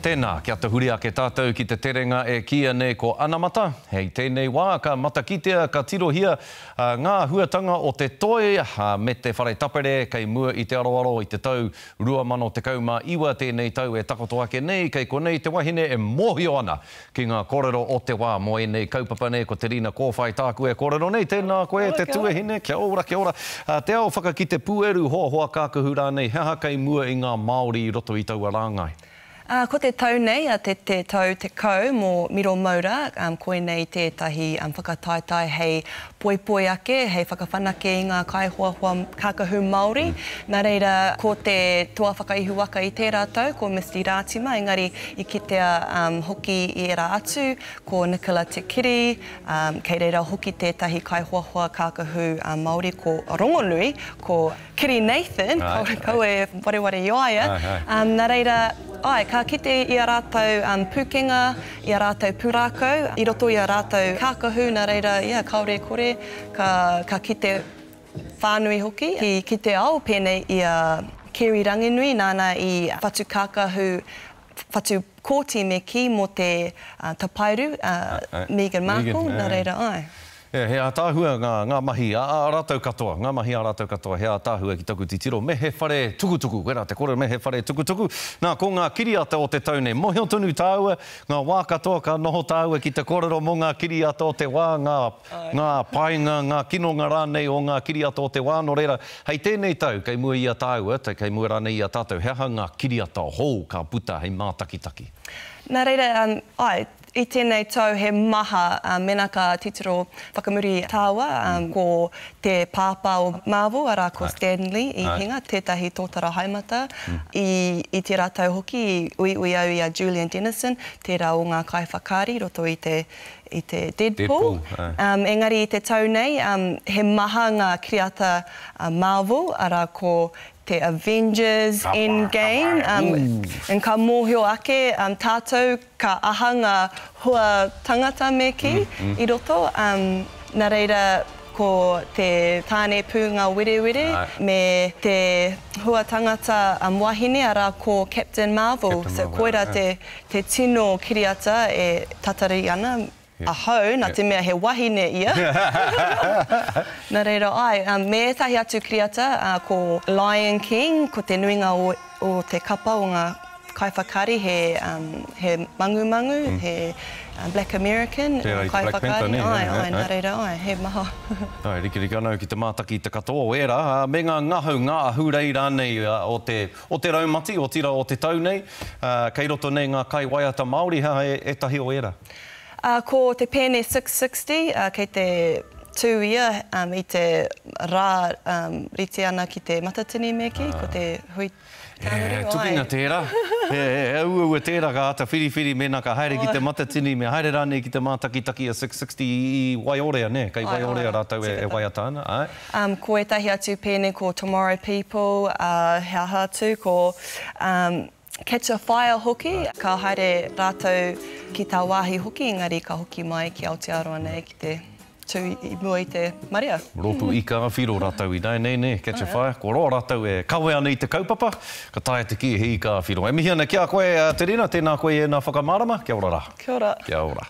Tēnā, kia te huri ake tātou ki te terenga e kia nei ko Anamata. Hei tēnei wā, ka matakitea, ka tirohia ngā huatanga o te toi me te whare tapere kei mua i te aroaro i te tau 2019 tēnei tau e takoto ake nei kei konei te wahine e mōhio ana ki ngā kōrero o te wā mo e nei kaupapa nei ko te rina kōwhai tāku e kōrero nei tēnā koe te tuahine, kia ora, kia ora. Te ao whaka ki te pueru hoa kākahu rānei heha kei mua i ngā Māori i roto i taua rāngai. Ko te tau nei, te tau te kau mō Miro Maura, koe nei tētahi whakataetai hei poipoi ake, hei whakawhanake i ngā kaihoahua kākahu Māori. Nā reira, ko te toa whakaihu waka i tērā tau, ko Misty Rātima, engari i kitea hoki i era atu, ko Nicola Te Kiri, kei reira hoki tētahi kaihoahua kākahu Māori, ko Rongonui, ko Kiri Nathan, ko e wareware ioaia. Nā reira, ka kite i a rātou pūkenga, i a rātou pūrākau, i roto i a rātou kākahu, nā reira, kaore kore, ka kite whānui hoki. Ki kite au pēnei i a Kerry Ranginui, nāna i whatu kākahu, whatu kōti me ki mō te tapairu, Meghan Markle, nā reira, He ātāhua ngā mahi a rātou katoa, ngā mahi a rātou katoa, he ātāhua ki taku titiro, me he whare tukutuku, wera te kore me he whare tukutuku. Nā, ko ngā kiriata o te tau nei, mohio tunu tāua, ngā wā katoa ka noho tāua ki te kōrero mo ngā kiriata o te wā, ngā painga, ngā kinonga rānei o ngā kiriata o te wā, no reira, hei tēnei tau, kei mua i a tāua, kei mua rānei i a tātou, heha ngā kiriata hou ka puta hei mātakitaki. Nā reira, i tēnei tau he maha mena ka titiro whakamuri tāua ko te pāpā o Marvel ara ko Stanley i hinga, tētahi tōtara haimata i te rātau hoki i ui au i a Julian Dennison, tērā o ngā kaiwhakari roto i te Deadpool. Engari i te tau nei, he maha ngā kiriata Marvel ara ko te Avengers Endgame, en ka mōhio ake tātou ka aha ngā hua tangata me ki i roto. Nā reira, ko te tāne pū ngā wirewire me te hua tangata wahine ara ko Captain Marvel. So koera te tino kiriata e tatari ana. Ahau, nā te mea he wahine ia. Nā reira, me etahi atu kiriata ko Lion King, ko te nuinga o te kapa o ngā kaiwhakari, he mangu, he Black American, kaiwhakari. Nā reira, he maha. Riki anau ki te mātaki te katoa o era. Me ngā ngahau, ngā ahurei rānei o te raumati, o tira o te tau nei, kei roto nei ngā kai waiata Māori, e tahi o era? Ko te pēne 660, kei te tūia i te rā rite ana ki te matatini me ki, ko te hui tāngari. Tukinga tērā. Au tērā ka ata whiriwhiri mena ka haere ki te matatini me haere rānei ki te mātakitaki a 660 i Waiorea, ne? Kei Waiorea rātau e waiata ana. Ko etahi atu pēne ko Tomorrow People, he aha atu ko Catch a Fire hoki, ka haere rātou ki tā wāhi hoki, engari ka hoki mai ki Aotearoa nei ki te tū i mua i te maria. Ropu i ka whiro rātou i nei, Catch a Fire. Ko roa rātou e kawe ana i te kaupapa, ka tae te ki hei ka whiro. E mihi ana kia koe, Terina, tēnā koe e nā whakamārama, kia ora rā. Kia ora. Kia ora.